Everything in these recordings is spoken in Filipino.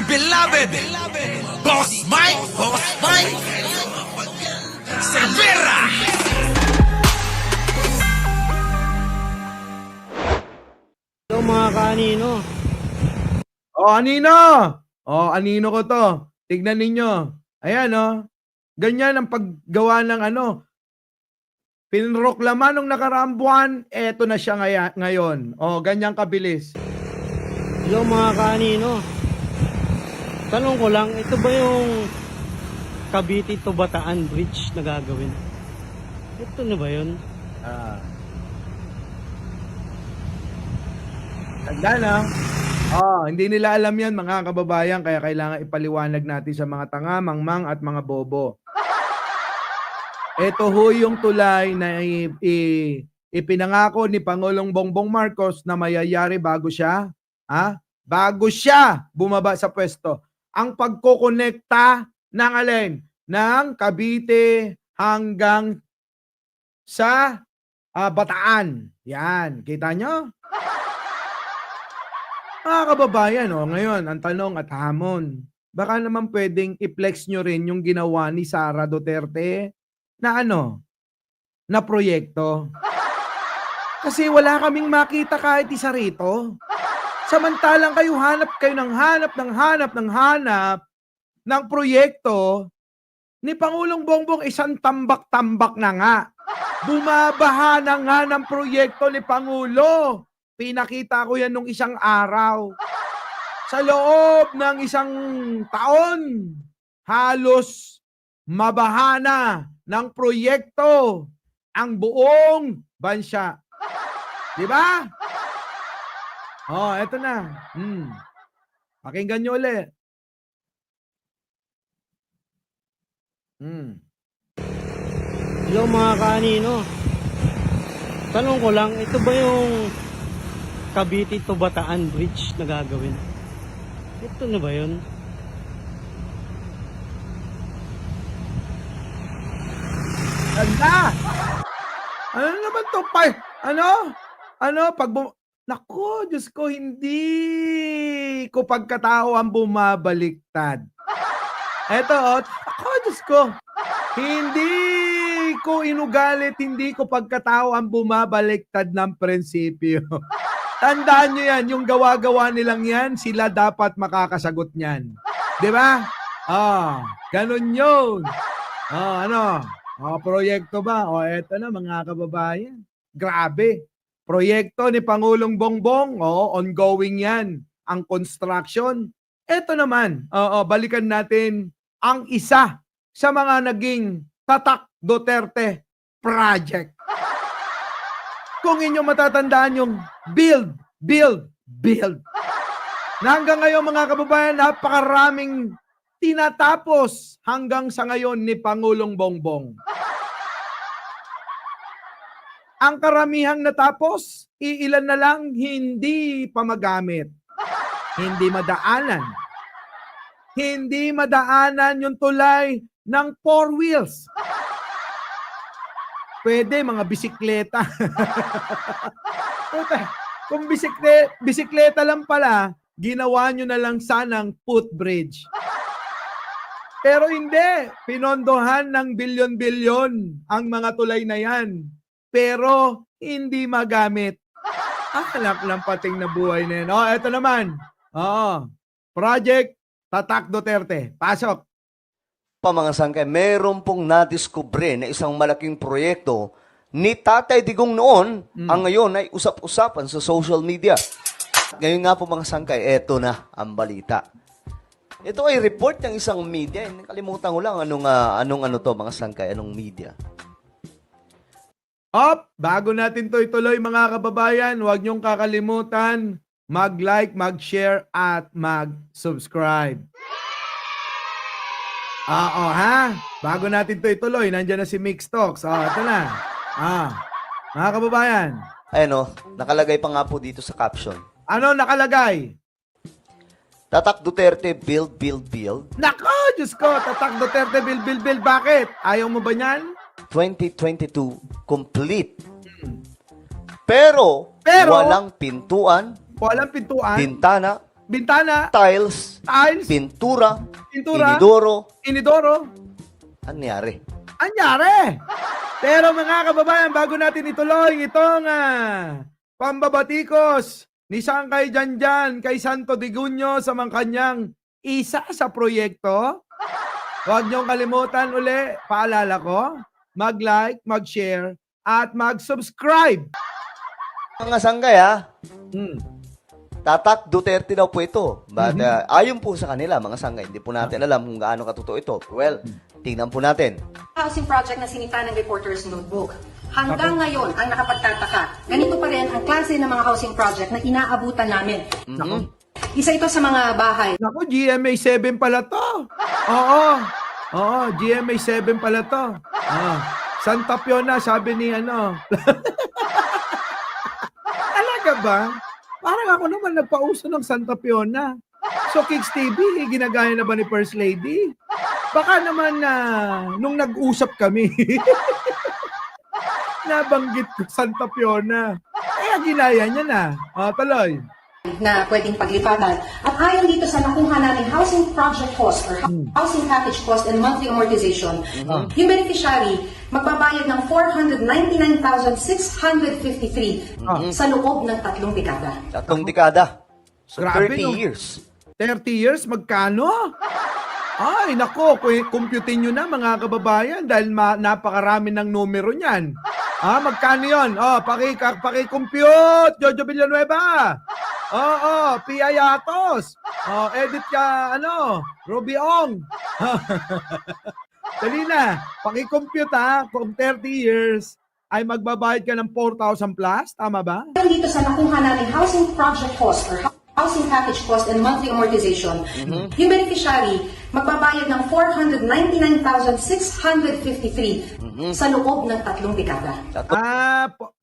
beloved Boss Mike Cervera. Hello mga kanino. Anino! Anino ko to. Tignan ninyo. Ayan, ganyan ang paggawa ng pinroklama nung nakaraang buwan, eto na siya ngayon. Ganyan kabilis. Hello mga kanino. Tanong ko lang, ito ba yung Cavite to Bataan Bridge na gagawin? Ito na ba yun? Tanda na. Hindi nila alam yan mga kababayan, kaya kailangan ipaliwanag natin sa mga tanga, mangmang at mga bobo. Ito ho yung tulay na ipinangako ni Pangulong Bongbong Marcos na mayayari bago siya, bago siya bumaba sa pwesto. Ang pagkokonekta ng alin? Ng Cavite hanggang sa Bataan. Yan, kita nyo? Mga kababayan, ngayon, ang tanong at hamon, baka naman pwedeng i-flex nyo rin yung ginawa ni Sara Duterte na na proyekto. Kasi wala kaming makita kahit isa rito. Samantalang kayo hanap ng proyekto ni Pangulong Bongbong, isang tambak-tambak na nga. Bumabaha na nga ng proyekto ni Pangulo. Pinakita ko yan nung isang araw. Sa loob ng isang taon, halos mabahana ng proyekto ang buong bansa. Di ba? Eto na. Pakinggan nyo ulit. Hello mga kanino. Tanong ko lang, ito ba yung Cavite to Bataan Bridge na gagawin? Ito na ba yun? Ganda! Ano naman to? Naku, Diyos ko, hindi ko pagkatao ang bumabaliktad. Eto, ako, Diyos ko, hindi ko inugalit, hindi ko pagkatao ang bumabaliktad ng prinsipyo. Tandaan nyo yan, yung gawa-gawa nilang yan, sila dapat makakasagot niyan. Di ba? Ganun yun. Proyekto ba? Eto na mga kababayan. Grabe. Proyekto ni Pangulong Bongbong, ongoing yan. Ang construction. Eto naman, balikan natin ang isa sa mga naging Tatak Duterte project. Kung inyo matatandaan yung build. Na hanggang ngayon mga kababayan, napakaraming tinatapos hanggang sa ngayon ni Pangulong Bongbong. Ang karamihang natapos, iilan na lang hindi pa magamit. Hindi madaanan. Hindi madaanan yung tulay ng 4 wheels. Pwede mga bisikleta. Kung bisikleta lang pala, ginawa nyo na lang sanang footbridge. Pero hindi. Pinondohan ng bilyon-bilyon ang mga tulay na yan. Pero hindi magamit. Anak lang pating na buhay na yan. Ito naman. Project Tatak Duterte. Pasok. Mga sangkay, meron pong nadiskubre na isang malaking proyekto ni Tatay Digong noon, ang ngayon ay usap-usapan sa social media. Ngayon nga po mga sangkay, eto na ang balita. Ito ay report ng isang media. Nakalimutan ko lang anong to mga sangkay, anong media. Bago natin to ituloy mga kababayan, huwag niyong kakalimutan mag-like, mag-share at mag-subscribe. Bago natin to ituloy, nandiyan na si Mix Talks. Ito na. Mga kababayan. Nakalagay pa nga po dito sa caption. Ano nakalagay? Tatak Duterte, build. Nako, Diyos ko, Tatak Duterte, build. Bakit? Ayaw mo ba niyan? 2022, complete. Pero Pero, walang pintuan, walang pintuan, bintana, bintana, tiles, tiles, pintura, pintura, inidoro. inidoro. Anyari? Anyari! Pero mga kababayan, bago natin ituloy itong pambabatikos ni Sangkay Janjan kay Santo Digunyo sa mga kanyang isa sa proyekto, huwag niyong kalimutan uli, paalala ko, mag-like, mag-share, at mag-subscribe. Mga sanggay ha, Hmm. Tatak Duterte daw po ito. But ayon po sa kanila, mga sanggay, hindi po natin alam kung gaano katotoo ito. Well, tingnan po natin. Housing project na sinita ng Reporter's Notebook. Hanggang ngayon, ang nakapagtataka, ganito pa rin ang klase ng mga housing project na inaabutan namin. Isa ito sa mga bahay Naku, GMA 7 pala to. Oo. Oo, GMA 7 pala to. Santa Fiona, sabi ni ano. Talaga ba? Parang ako naman nagpauso ng Santa Fiona. So, Kicks TV, ginagaya na ba ni First Lady? Baka naman na nung nag-usap kami, nabanggit ko Santa Fiona. Kaya ginaya niya na. Tuloy. na pwedeng paglipatan. At ayon dito sa nakuha namin housing project cost or housing package cost and monthly amortization, yung beneficiary magbabayad ng 499,653 sa loob ng 3 dekada. 3 dekada. So, Grabe, 30 no? years. 30 years, magkano? Ay, nako, computein nyo na mga kababayan dahil napakarami ng numero niyan. Magkano yun? Paki-compute, Jojo Villanueva. Pia Yatos. Edit ka, Ruby Ong. Dali na, paki-compute kung 30 years ay magbabayad ka ng 4,000 plus, tama ba? Ayon dito sa nakuha namin housing project cost or housing package cost and monthly amortization, yung beneficiary magbabayad ng 499,653 sa loob ng 3 dekada.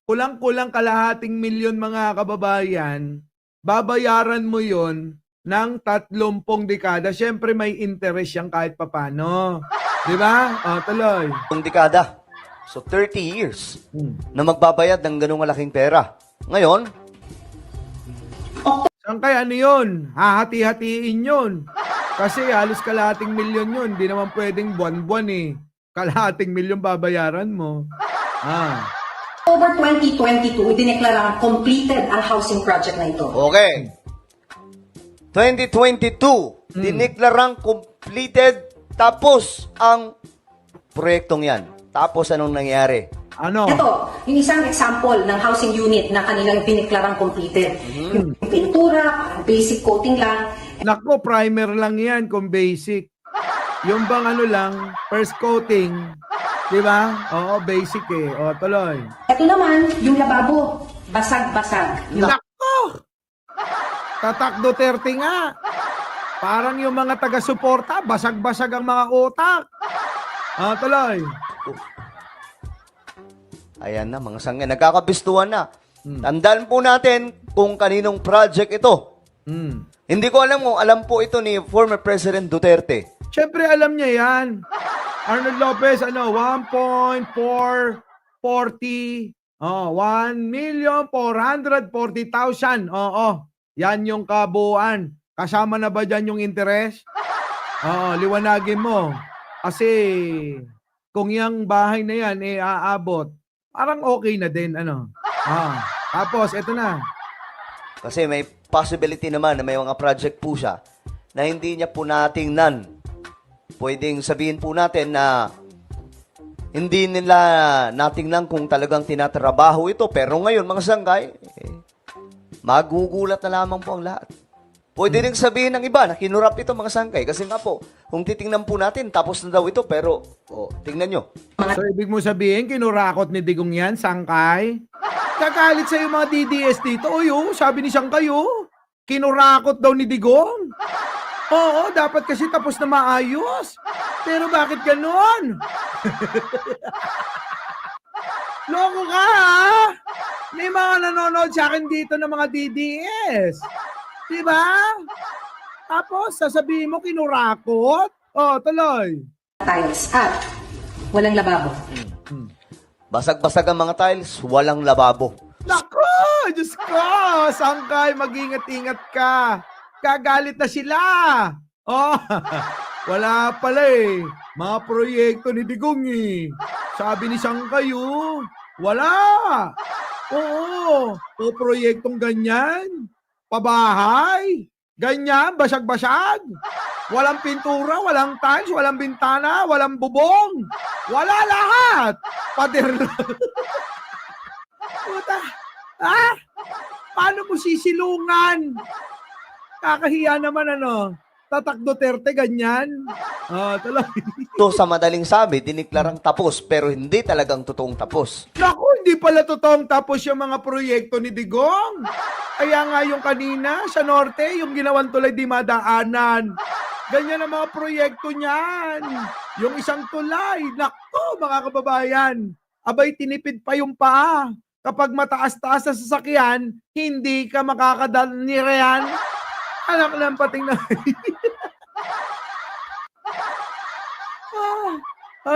Kulang-kulang kalahating milyon mga kababayan, babayaran mo yon ng 30 dekada. Siyempre may interest yan kahit papano. Di ba? Tuloy. 3 dekada. So, 30 years na magbabayad ng ganung malaking pera. Ngayon, Saan kaya ano yun? Hahati-hatiin yun. Kasi halos kalahating milyon yun. Di naman pwedeng buwan-buwan eh. Kalahating milyon babayaran mo. October 2022, idineklarang completed ang housing project na ito. okay. 2022, diniklarang completed, tapos ang proyektong yan. Tapos anong nangyari? Ano? Ito, yung isang example ng housing unit na kanilang pineklarang completed. Yung pintura, basic coating lang. Nako, primer lang yan kung basic. Yung bang lang, first coating. Di ba? Oo, basic eh. Tuloy. Ito naman, yung lababo, basag-basag. Nako! Tatak Duterte nga. Parang yung mga taga-suporta, basag-basag ang mga utak. Tuloy. Ayan na, mga sangay. Nagkakabistuhan na. Tandaan po natin kung kaninong project ito. Hindi ko alam kung alam po ito ni former President Duterte. Siyempre, alam niya yan. Arnold Lopez, 1.440. 1,440,000. Yan yung kabuuan. Kasama na ba dyan yung interest? Liwanagin mo. Kasi, kung yung bahay na yan, aabot, parang okay na din, Tapos, eto na. Kasi may possibility naman na may mga project po siya na hindi niya po natingnan. Pwedeng sabihin po natin na hindi nila natingnan kung talagang tinatrabaho ito. Pero ngayon, mga sanggay, magugulat na lamang po ang lahat. Pwede rin sabihin ng iba na kinurap ito, mga sanggay. Kasi nga po, kung titingnan po natin, tapos na daw ito. Pero, tingnan nyo. So, ibig mo sabihin, kinurakot ni Digong yan, Sangkay? Kakalit sa'yo mga DDS dito. Sabi ni Sangkay, kinurakot daw ni Digong. Oo, dapat kasi tapos na maayos. Pero bakit ganon? Loko ka, ha? May mga nanonood sa akin dito ng mga DDS. Diba? Tapos, sasabihin mo, kinurakot? Tuloy. Tiles at walang lababo. Basag-basag ang mga tiles, walang lababo. Nako! Diyos ko! Sangkay, mag-ingat-ingat ka. gagalit na sila. Oh, wala pala eh. Mga proyekto ni Digong eh. Sabi ni Sangkayo, wala. Oo, o proyektong ganyan. Pabahay. Ganyan, basag-basag. Walang pintura, walang tiles, walang bintana, walang bubong. Wala lahat. Pader lang. Puta. Ah? Paano mo sisilungan? Kakahiya naman ano. Tatak Duterte, ganyan. Tuloy. Ito sa madaling sabi, diniklarang tapos pero hindi talagang totoong tapos. Naku, hindi pala totoong tapos yung mga proyekto ni Digong. Kaya nga yung kanina sa norte, yung ginawang tulay di madaanan. Ganyan ang mga proyekto niyan. Yung isang tulay, naku mga kababayan, abay tinipid pa yung paa. Kapag mataas-taas sa sasakyan, hindi ka makakadalnirehan. Anak ng pating na.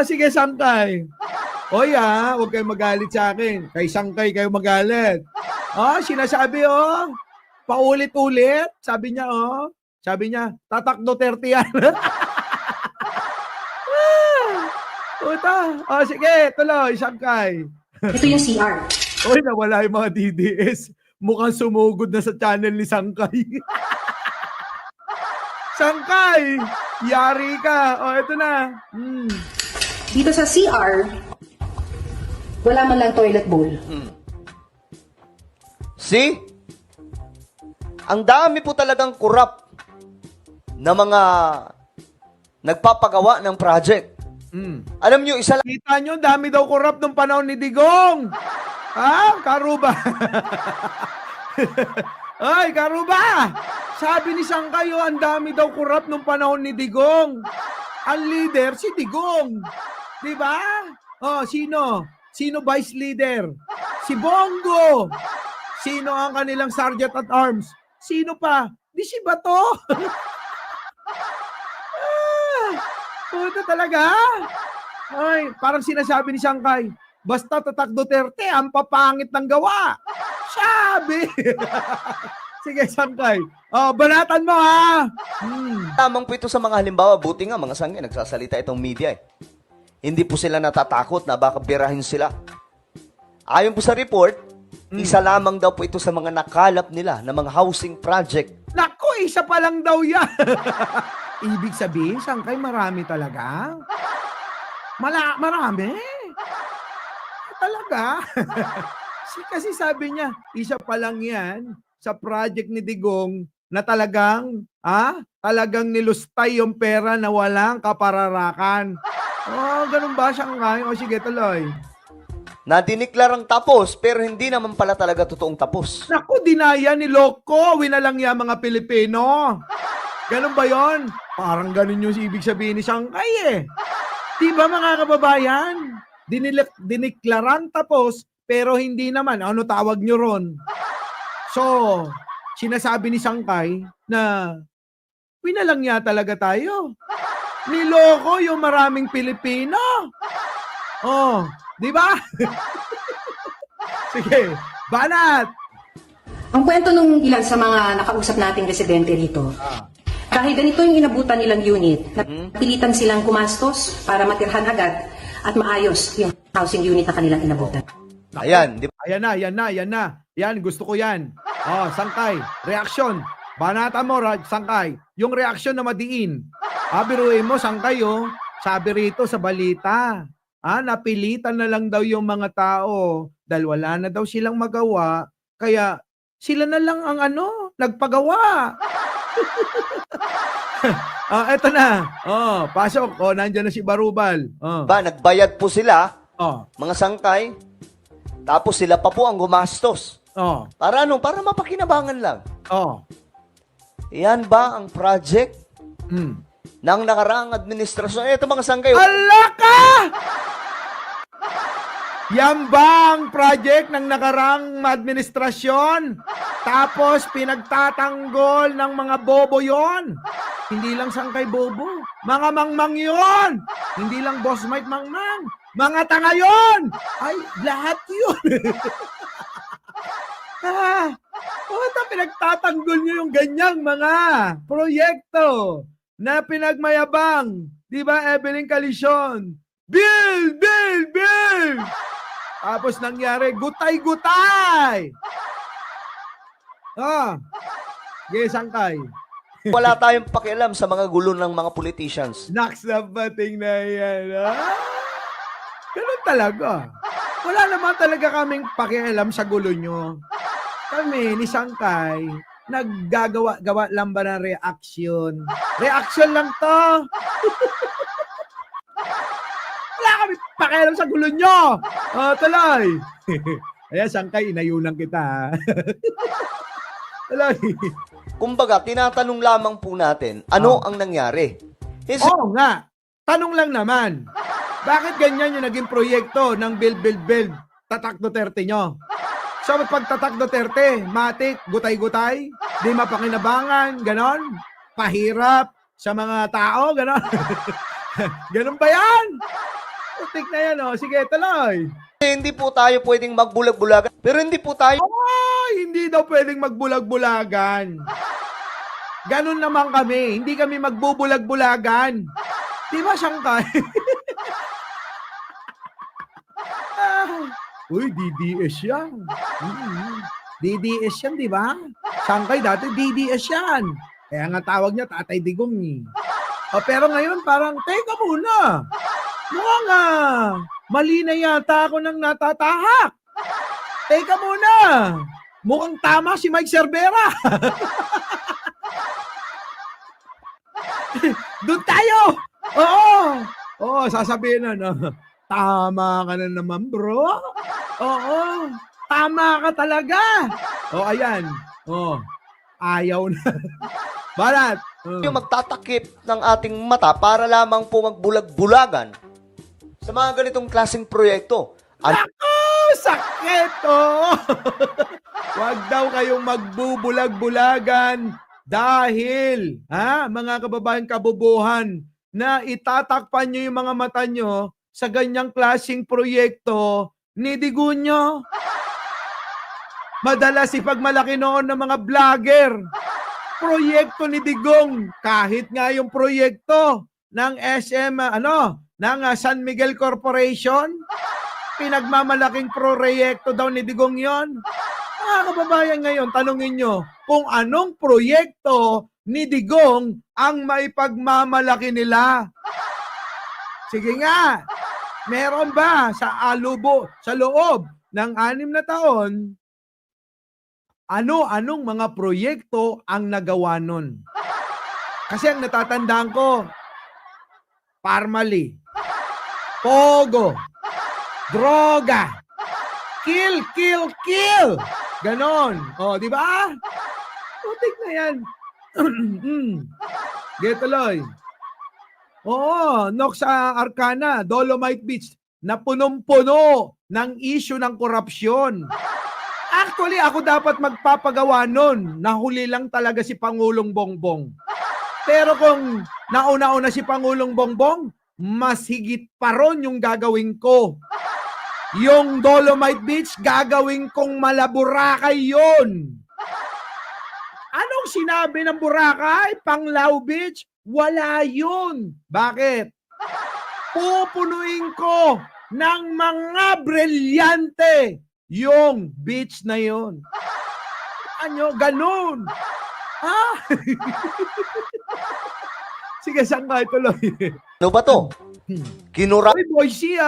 Sige, Sangkay. Oy huwag kayong magalit sa akin. Kay Sangkay kayo magalit. Sinasabi paulit-ulit. Sabi niya, Tatak Duterte yan. Puta. Sige, tuloy, Sangkay. Ito yung CR. Oy, nawala yung mga DDS. Mukhang sumugod na sa channel ni Sangkay. Sangkay, yari ka. Ito na. Dito sa CR, wala man lang toilet bowl. See? Ang dami po talagang kurap na mga nagpapagawa ng project. Alam nyo, isa lang Kita nyo, dami daw korap nung panahon ni Digong. Karuba. Ay, Karuba. Sabi ni Sangkayo, ang dami daw korap nung panahon ni Digong. Ang leader, si Digong. Diba? Sino? Sino vice leader? Si Bongo. Sino ang kanilang sergeant at arms? Sino pa? Di si Bato. Puta talaga. Ay, parang sinasabi ni Sangkay, basta Tatak Duterte, ang papangit ng gawa. Sabi. Sige, Sangkay. Banatan mo ha. tamang po ito sa mga halimbawa. Buti nga mga sangye, nagsasalita itong media eh. Hindi po sila natatakot na baka birahin sila. Ayon po sa report, isa lamang daw po ito sa mga nakalap nila na mga housing project. Naku, isa pa lang daw yan. Ibig sabihin, Sangkay, marami talaga. Marami. Talaga. Kasi sabi niya, isa pa lang yan sa project ni Digong na talagang nilustay yung pera na walang kapararakan. Ganun ba, Sangkay? Sige, tuloy. Na diniklarang tapos pero hindi naman pala talaga totoong tapos. Naku, dinaya ni Loko. Winalang yan mga Pilipino. Ganun ba yon? Parang ganun yung ibig sabihin ni Sangkay eh. Diba mga kababayan? Diniklarang tapos pero hindi naman. Ano tawag nyo ron? So, sinasabi ni Sangkay na winalang niya talaga tayo. Niloko yung maraming Pilipino. Di ba? Sige, banat! Ang kwento nung ilan sa mga nakausap nating residente rito, dahil ganito yung inabutan nilang unit, napilitan silang kumastos para matirhan agad at maayos yung housing unit na kanilang inabutan. Ayan, di ba? Ayan na. Yan, gusto ko yan. Sangkay, reaksyon. Banata mo, Sangkay. Yung reaksyon na madiin. Biruin mo, Sangkay, sabi rito sa balita. Napilitan na lang daw yung mga tao dahil wala na daw silang magawa. Kaya sila na lang ang nagpagawa. Eto na. Pasok. Nandiyan na si Barubal. Nagbayad po sila, mga sangkay, tapos sila pa po ang gumastos. Para Para mapakinabangan lang. Yan ba ang project ng nakaraang administrasyon? Ito mga sangkay. Alaka! Yan ba ang project ng nakarang administrasyon? Tapos pinagtatanggol ng mga bobo yon. Hindi lang Sangkay bobo. Mga mangmang yon. Hindi lang Boss Mike mangmang. Mga tanga yon. Ay, lahat yun. Puta, pinagtatanggol nyo yung ganyang mga proyekto na pinagmayabang. Di ba, Evelyn Calisyon? Bill! Bill! Bill! Tapos nangyari, gutay-gutay! Ah, yes, Sangkay. Wala tayong pakialam sa mga gulo ng mga politicians. Naks na bating na yan, ha? Ganun talaga. Wala naman talaga kaming pakialam sa gulo nyo. Kami, ni Sangkay, naggagawa-gawa lang ba ng reaction? Reaction lang to! Wala kami pakialam sa gulo nyo! Tuloy! Ayan, Sangkay, inayunan kita, ha? Tuloy! Kumbaga, tinatanong lamang po natin, ano ang nangyari? Oo nga. Tanong lang naman. Bakit ganyan yung naging proyekto ng build, tatak Duterte nyo? So, pagtatak Duterte, matik, gutay-gutay, di mapakinabangan, ganon, pahirap sa mga tao, ganon. Ganon ba yan? Putik na yan, oh. Sige, tuloy. Hindi po tayo pwedeng magbulag-bulagan. Pero hindi po tayo Hindi daw pwedeng magbulag-bulagan. Ganon naman kami. Hindi kami magbubulag-bulagan. Di ba, Sangkay? Uy, DDS yan. DDS yan, di ba? Sangkay dati, DDS yan. Kaya nga tawag niya Tatay Digong. Pero ngayon, parang, teka muna. Mukhang mali na yata ako nang natatahak. Teka muna. Mukhang tama si Mike Cervera. Doon tayo. Oo, sasabihin na, no? Tama ka na naman, bro. Oo, tama ka talaga. Ayan. Ayaw na. Balat. yung magtatakip ng ating mata para lamang po magbulag-bulagan sa mga ganitong klaseng proyekto. Naku, sakit, oh. Huwag daw kayong magbubulag-bulagan dahil, mga kababayan kabubuhan, na itatakpan nyo yung mga mata nyo sa ganyang klaseng proyekto ni Digunyo. Madalas ipagmalaki noon ng mga vlogger. Proyekto ni Digong, kahit nga yung proyekto ng SM, ng San Miguel Corporation, pinagmamalaking proyekto daw ni Digong yon. Mga kababayan ngayon, tanungin nyo kung anong proyekto ni Digong ang maipagmamalaki nila. Sige nga, meron ba sa loob ng 6 na taon, anong mga proyekto ang nagawa nun? Kasi ang natatandaan ko, Parmali, Pogo, droga, kill. Ganon. Di ba? Putik na yan. Getuloy. Nox Arcana, Dolomite Beach, na punong-puno ng issue ng korupsyon. Actually, ako dapat magpapagawa nun. Nahuli lang talaga si Pangulong Bongbong. Pero kung nauna-una si Pangulong Bongbong, mas higit pa ron yung gagawin ko. Yung Dolomite Beach, gagawin kong Malaboracay yun. Anong sinabi ng Boracay? Panglao Beach? Wala yun. Bakit? Pupunuin ko ng mga brilyante yung beach na yun. Ganun. Sige, saan ka tuloy? Ano ba to? Kinura... Uy, Boysi,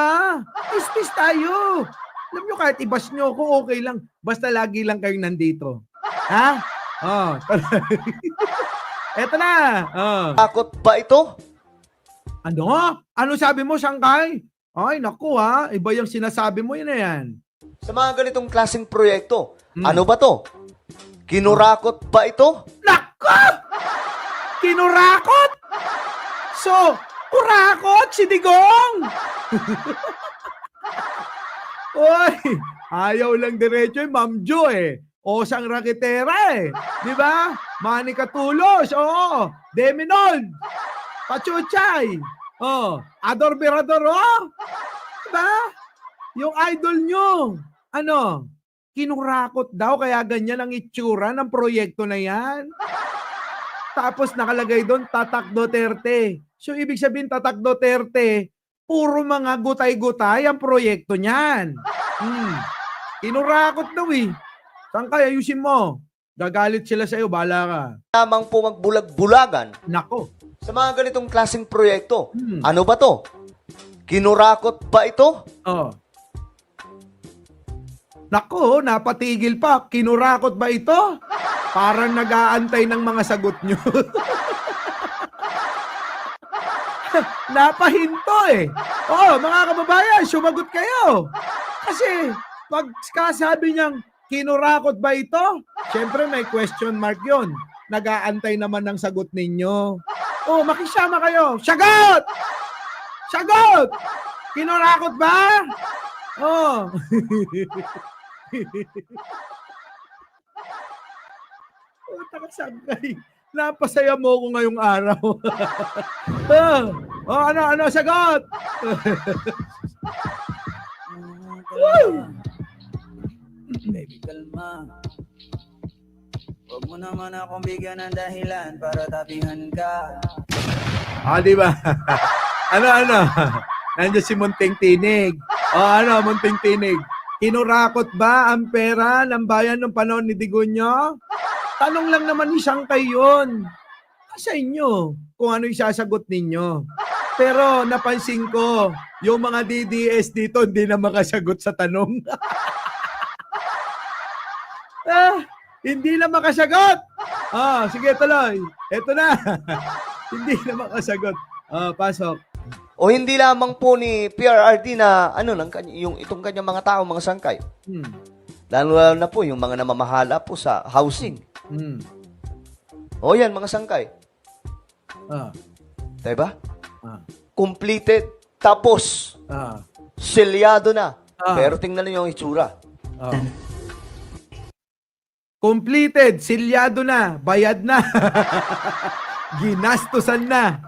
Tis tayo. Alam nyo, kahit ibas nyo ako, okay lang. Basta lagi lang kayong nandito. Eto na. Takot ba ito? Ano sabi mo, Sangkay? Ay, naku iba yung sinasabi mo yun na yan. Sa mga ganitong klaseng proyekto, ano ba to? Kinurakot ba ito? Naku! Kinurakot? So, kurakot si Digong! Uy, ayaw lang diretso Ma'am Jo Osang Rakitera Di ba? Manny Catulos, Deminold, Pachuchay, Ador Berador, Di ba? Yung idol nyo, kinurakot daw kaya ganyan ang itsura ng proyekto na yan. Tapos nakalagay doon, Tatak Duterte. So ibig sabihin, Tatak Duterte, puro mga gutay-gutay ang proyekto niyan. Kinurakot daw eh. Saan kaya ayusin mo? Gagalit sila sa'yo, bahala ka. Lamang po magbulag-bulagan Nako. sa mga ganitong klaseng proyekto. Ano ba to? Kinurakot ba ito? Oh. Nako, napatigil pa. Kinurakot ba ito? Parang nag-aantay ng mga sagot nyo. Napahinto eh. Oo, mga kababayan, sumagot kayo. Kasi, pag kasabi niyang, kinurakot ba ito? Siyempre may question mark yon. Nag-aantay naman ng sagot ninyo. Oh, makisama kayo. Sagot! Sagot! Kinurakot ba? Oh. Taka sangkay. Napasaya mo ko ngayong araw. Ano, sagot? Baby, kalma. Huwag mo naman akong bigyan ng dahilan para tapihan ka. Di ba? ano? Nandiyan si Munting Tinig. Munting Tinig. Kinurakot ba ang pera ng bayan ng panahon ni Digonyo? Tanong lang naman ni Sangkay yun. Sa inyo kung ano isasagot ninyo. Pero napansin ko, yung mga DDS dito hindi na makasagot sa tanong. Hindi na makasagot. Sige tuloy. Ito na. Hindi na makasagot. Pasok. O hindi lamang po ni PRRD na itong kanyang mga tao, mga sangkay. Lalo na po yung mga namamahala po sa housing. O yan, mga sangkay. Diba? Completed, tapos, selyado na. Pero tingnan niyo yung itsura. Completed, silyado na, bayad na. Ginastusan na.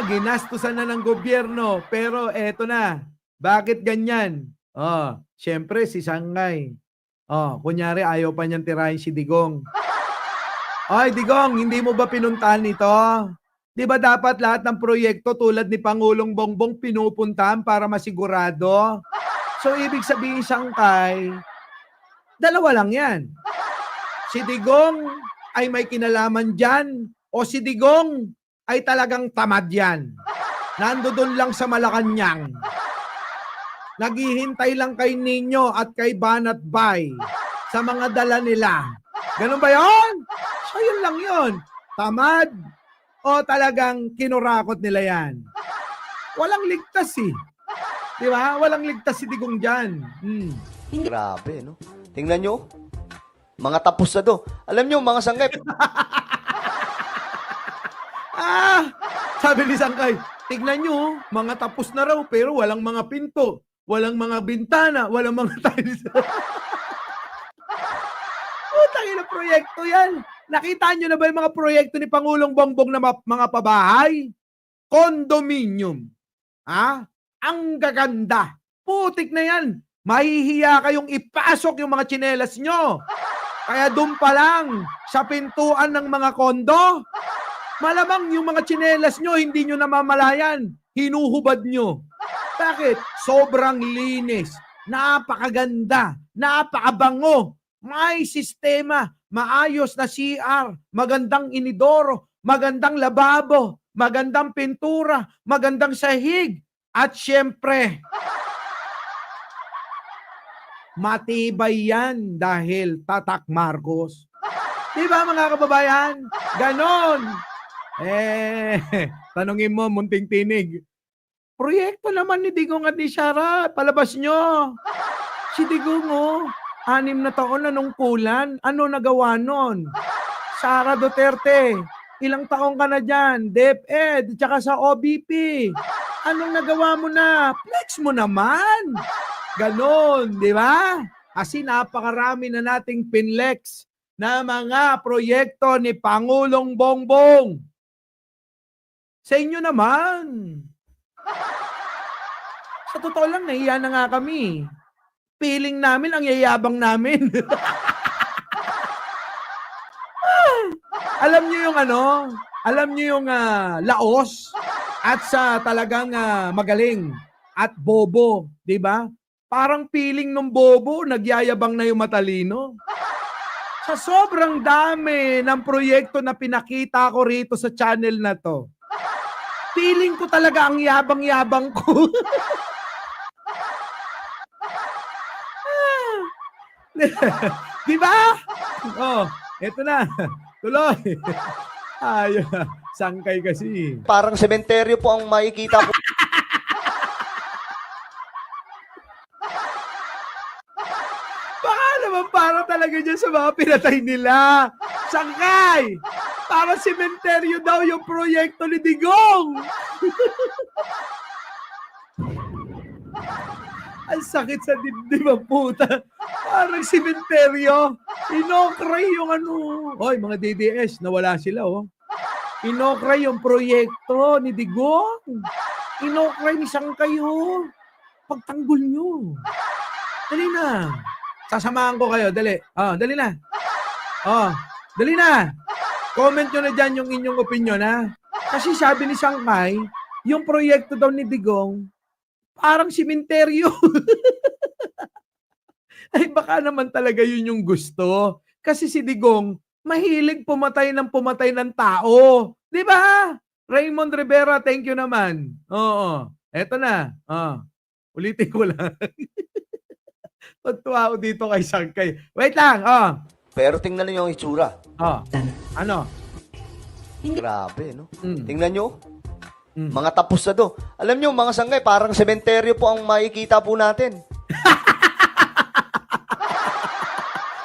Ginastusan na ng gobyerno. Pero eto na. Bakit ganyan? Syempre si Sangkay. Kunyari ayaw pa niyang tirahin si Digong. Ay, Digong, hindi mo ba pinuntahan ito? Di ba dapat lahat ng proyekto tulad ni Pangulong Bongbong pinupuntahan para masigurado? So, ibig sabihin, Sangkay, dalawa lang yan. Si Digong ay may kinalaman dyan o si Digong ay talagang tamad yan. Nandoon lang sa Malacanang. Naghihintay lang kay Nino at kay Banat Bay sa mga dala nila. Ganun ba yun? So yun lang yun. Tamad o talagang kinurakot nila yan. Walang ligtas eh. Di ba? Walang ligtas si Digong dyan. Grabe, no? Tingnan nyo. Mga tapos na do. Alam nyo, mga sangkay. Sabi ni Sangkay, tignan nyo, mga tapos na raw, pero walang mga pinto, walang mga bintana, walang mga tiles. Utang ina proyekto yan. Nakita nyo na ba yung mga proyekto ni Pangulong Bongbong na mga pabahay? Condominium. Ang gaganda. Putik na yan. Mahihiya kayong ipasok yung mga tsinelas nyo. Kaya doon pa lang, sa pintuan ng mga kondo, malamang yung mga tsinelas nyo, hindi nyo namamalayan. Hinuhubad nyo. Bakit? Sobrang linis. Napakaganda. Napakabango. May sistema. Maayos na CR. Magandang inidoro. Magandang lababo. Magandang pintura. Magandang sahig. At syempre, matibay yan dahil Tatak Marcos. Diba mga kababayan? Ganon. Tanungin mo, Munting Tinig. Proyekto naman ni Digong at ni Sara. Palabas nyo. Si Digong, 6 na taon na nungkulan. Ano nagawa nun? Sara Duterte, ilang taon ka na dyan? DepEd, tsaka sa OBP. Anong nagawa mo na? Flex mo naman. Ganon, di ba? Kasi napakarami na nating pinlex na mga proyekto ni Pangulong Bongbong. Sa inyo naman. Sa totoo lang, nahiya na nga kami. feeling namin ang yayabang namin. Alam niyo yung ano? Alam niyo yung laos at sa talagang magaling at bobo, 'di ba? Parang feeling ng bobo, nagyayabang na yung matalino. Sa sobrang dami ng proyekto na pinakita ko rito sa channel na to, feeling ko talaga ang yabang-yabang ko. Di ba? Oh, eto na. Tuloy. Ay, sangkay kasi. Parang sementeryo po ang makikita po. Baka naman para talaga dyan sa mga pinatay nila. Sangkay! Para sementeryo daw yung proyekto ni Digong. Ang sakit sa dibdib ang puta. Parang sementeryo. Inokray yung ano. Hoy, mga DDS, nawala sila oh. Inokray yung proyekto ni Digong. Inokray ni Sangkay oh. Pagtanggol nyo. Dali na. Sasamahan ko kayo, dali. Dali na. Dali na. Comment nyo na dyan yung inyong opinion, ha? Kasi sabi ni Sangkay, yung proyekto daw ni Digong, parang simenteryo. Ay, baka naman talaga yun yung gusto. Kasi si Digong, mahilig pumatay ng tao. Di ba? Raymond Rivera, thank you naman. Oo. Eto na. Ulitin ko lang. Pagtuwa ako dito kay Sangkay. Wait lang. Pero tingnan niyo yung itsura. Ano? Grabe, no? Mm. Tingnan nyo. Mm. Mga tapos na do. Alam nyo, mga Sangkay, parang sementeryo po ang makikita po natin.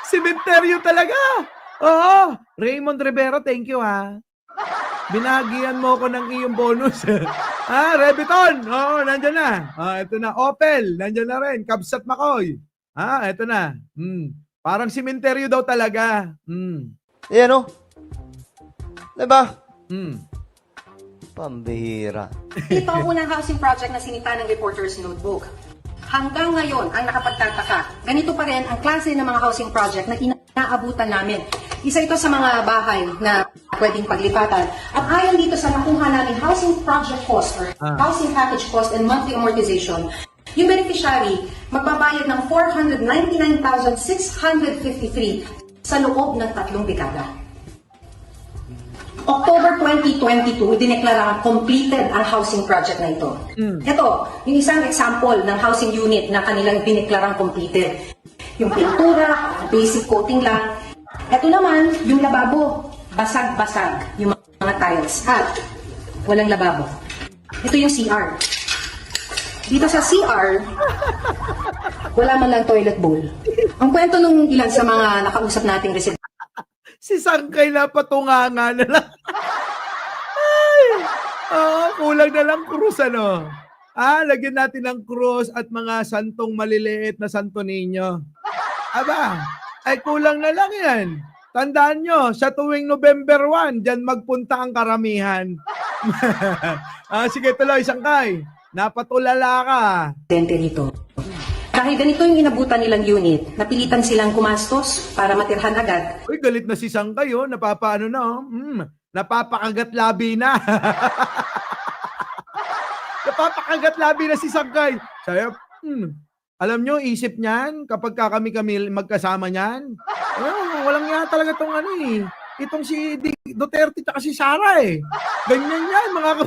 Sementeryo talaga. Oo. Raymond Rivera, thank you ha. Binagian mo ko ng iyong bonus. Rebiton. Oo, nandyan na. Ito na. Opel, nandyan na rin. Kabsat Makoy. Ito na. Parang sementeryo daw talaga. Ayan, no? Diba? Pambihira. Ito ang unang housing project na sinita ng Reporter's Notebook. Hanggang ngayon, ang nakapagtataka, ganito pa rin ang klase ng mga housing project na inaabutan namin. Isa ito sa mga bahay na pwedeng paglipatan. At ayon dito sa nakuha namin housing project cost or housing package cost and monthly amortization, yung beneficiary magbabayad ng 499,653 sa loob ng 3 dekada. October 2022, dineklara completed ang housing project na ito. Ito, yung isang example ng housing unit na kanilang dineklarang completed. Yung pintura, basic coating lang. Ito naman, yung lababo, basag-basag yung mga tiles. At walang lababo. Ito yung CR. Dito sa CR, wala man lang toilet bowl. Ang kwento nung ilan sa mga nakausap nating residente, Si Sangkay na patunganga na lang. Ay! Kulang na lang krus, ano? Lagyan natin ng krus at mga santong maliliit na Santo Niño. Aba, ay kulang na lang yan. Tandaan nyo, sa tuwing November 1, dyan magpunta ang karamihan. Sige, tuloy, Sangkay. Napatulala ka. rito. Dahil ganito yung inabutan nilang unit, napilitan silang kumastos para matirhan agad. Uy, galit na si Sangkay, oh. Napapaano na, oh. Napapakagat labi na. Napapakagat labi na si Sangkay. Sayo, alam nyo, isip niyan, kapag kami magkasama niyan, walang nga talaga tong ano eh. Itong si Duterte at si Sara eh. Ganyan yan, mga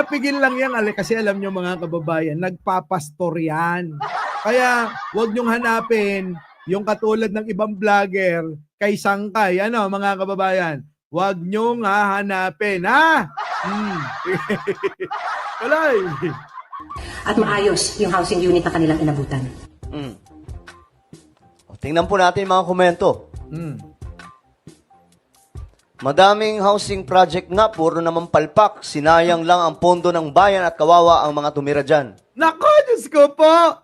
pigil lang yan, kasi alam nyo mga kababayan, nagpapastor yan. Kaya huwag nyong hanapin yung katulad ng ibang vlogger kay Sangkay. Ano mga kababayan, huwag nyong hahanapin, ha? Tuloy. At maayos yung housing unit na kanilang inabutan. Tingnan po natin yung mga komento. Madaming housing project nga, puro naman palpak. Sinayang lang ang pondo ng bayan at kawawa ang mga tumira dyan. Nako, Diyos ko po!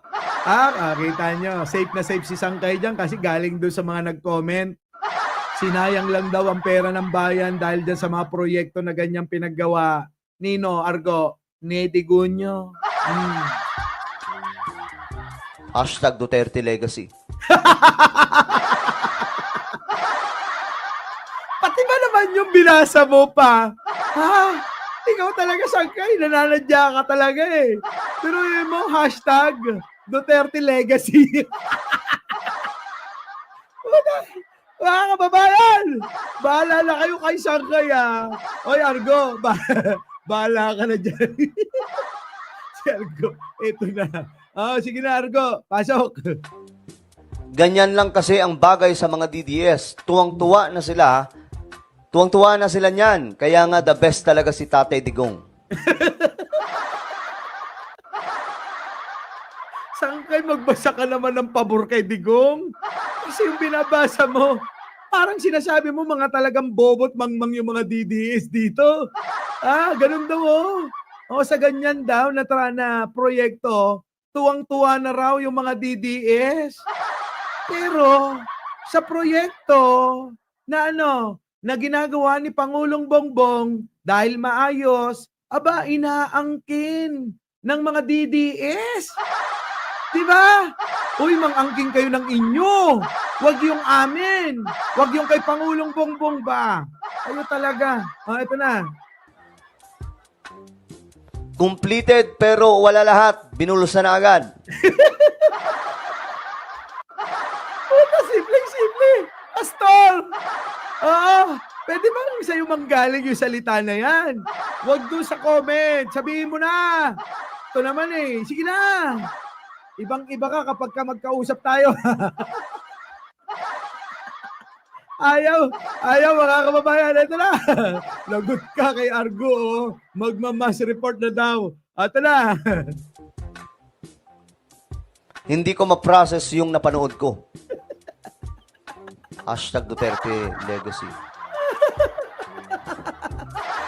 Kita nyo, safe na safe si Sangkay dyan kasi galing doon sa mga nag-comment. Sinayang lang daw ang pera ng bayan dahil dyan sa mga proyekto na ganyang pinaggawa. Nino, Argo, ni Digunyo. Hashtag Duterte Legacy. Pati ba naman yung binasa mo pa? Ha? Ikaw talaga sangkay, nananadya ka talaga eh. Pero yun mo, hashtag Duterte Legacy. Mga kababayan, bahala na kayo kay sangkay ah. Oy Argo, bahala ka na dyan. Si Argo, ito na. Oh, sige na Argo, pasok. Ganyan lang kasi ang bagay sa mga DDS. Tuwang-tuwa na sila. Tuwang-tuwa na sila niyan. Kaya nga the best talaga si Tatay Digong. Sangkay, magbasa ka naman ng pabor kay Digong. Kasi yung binabasa mo, parang sinasabi mo mga talagang bobot mangmang yung mga DDS dito. Ah, ganun daw oh. O sa ganyan daw na proyekto, tuwang-tuwa na raw yung mga DDS. Pero sa proyekto na na ginagawa ni Pangulong Bongbong dahil maayos, aba inaangkin ng mga DDS. Diba? Uy, mang-angking kayo ng inyo. Wag yung amin. Wag yung kay Pangulong Bongbong ba? Kayo talaga. Ito na. Completed pero wala lahat. Binulusan na agad. Puta, simple-simple. Pastor! Oo. Pwede bang sa'yo manggaling yung salita na yan? Wag doon sa comment. Sabihin mo na. Ito naman eh. Sige na. Ibang-iba ka kapag ka magkausap tayo. Ayaw mga kababayan. Ito na. Lagot ka kay Argo. Oh. Magmamas report na daw. Ito na. Hindi ko ma-process yung napanood ko. Hashtag Duterte Legacy.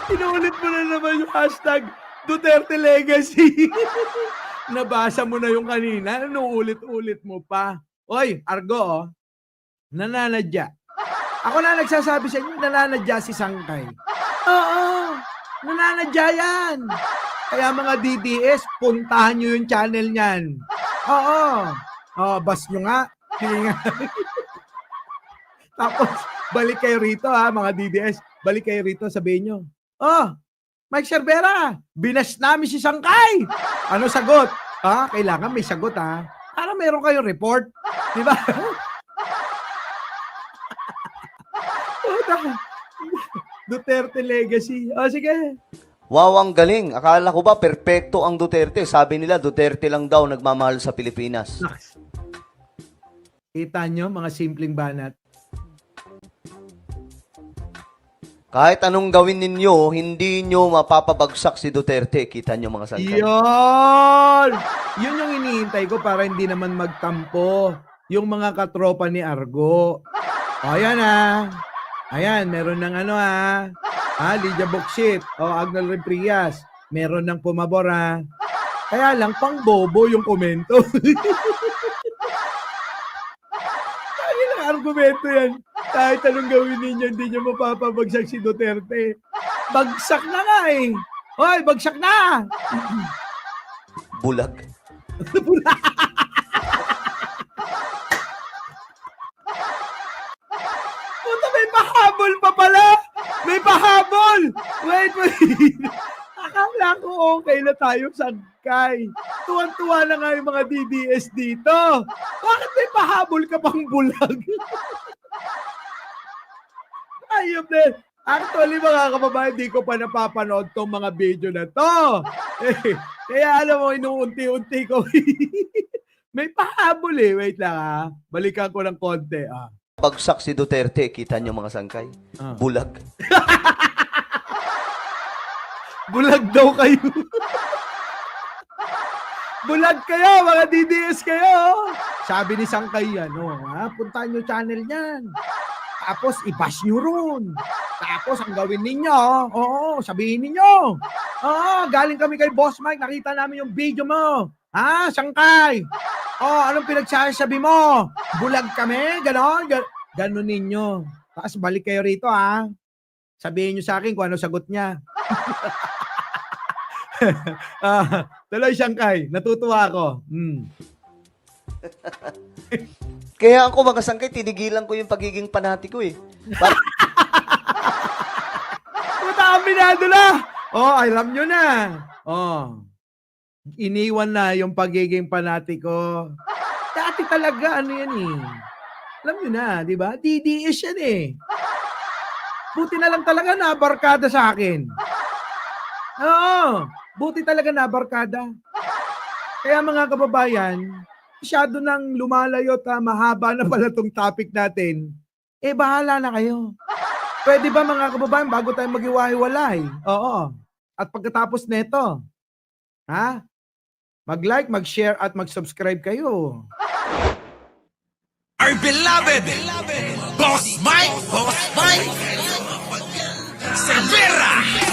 Inuulit mo na naman yung hashtag Duterte Legacy. Nabasa mo na yung kanina, ulit-ulit mo pa. Oy, Argo, nananadya. Ako na nagsasabi sa inyo, nananadya si Sangkay. Oo, nananadya yan. Kaya mga DDS, puntahan nyo yung channel niyan. Oo. Bas nyo nga. Hindi nga. Tapos, balik kayo rito ha, mga DDS. Balik kayo rito, sabihin nyo. Mike Cervera, binas namin si Sangkay. Ano sagot? Kailangan may sagot ha. Para meron kayong report. Di ba? Duterte Legacy. Sige. Wow, ang galing. Akala ko ba perpekto ang Duterte? Sabi nila, Duterte lang daw nagmamahal sa Pilipinas. Kita nyo, mga simpleng banat. Kahit anong gawin ninyo, hindi nyo mapapabagsak si Duterte. Kita nyo mga sangkay. Yun! Yun yung iniintay ko para hindi naman magtampo yung mga katropa ni Argo. Ayan Ayan, meron ng Lydia Boxit. Agnel Reprias. Meron ng pumabor Kaya lang, pang bobo yung komento. Kaya lang argumento yan. Kahit anong gawin ninyo, hindi nyo mapapabagsak si Duterte. Bagsak na nga eh. Hoy, bagsak na! Bulag. Puta, may pahabol pa pala! May pahabol! Wait. Akala ko okay na tayo, Sangkay. Tuwan-tuwa na nga yung mga DDS dito. Bakit may pahabol ka pang bulag? Ayop din. Actually, mga kababayan, di ko pa napapanood tong mga video na to. Kaya alam mo, inuunti-unti ko. May pahabol eh. Wait lang Balikan ko ng konti Bagsak si Duterte. Kita nyo mga sangkay. Bulag. Bulag daw kayo. Bulag kayo, mga DDS kayo. Sabi ni Sangkay puntahan nyo channel niyan. Tapos, i-bash nyo ron. Tapos, ang gawin ninyo, sabihin ninyo. Galing kami kay Boss Mike, nakita namin yung video mo. Sangkay? Anong pinagsasabi mo? Bulag kami? Ganon? Ganon ninyo. Tapos, balik kayo rito, Sabihin nyo sa akin kung ano sagot niya. Tuloy, Shanghai. Natutuwa ako. Kaya ako mga sangkay, tinigilan ko yung pagiging panatiko eh. Para- Puta, aminado na. Oh, alam nyo na. Oh. Iniwan na yung pagiging panatiko. Dati talaga, ano yan eh. Alam nyo na, di ba? DDS yan eh. Buti na lang talaga nabarkada sa akin. Oo, buti talaga nabarkada. Kaya mga kababayan, masyado nang lumalayo at mahaba na pala tong topic natin. Eh, bahala na kayo. Pwede ba mga kababayan, bago tayo maghiwa-hiwalay? Oo. At pagkatapos nito, mag-like, mag-share at mag-subscribe kayo. Our beloved Boss Mike Cervera.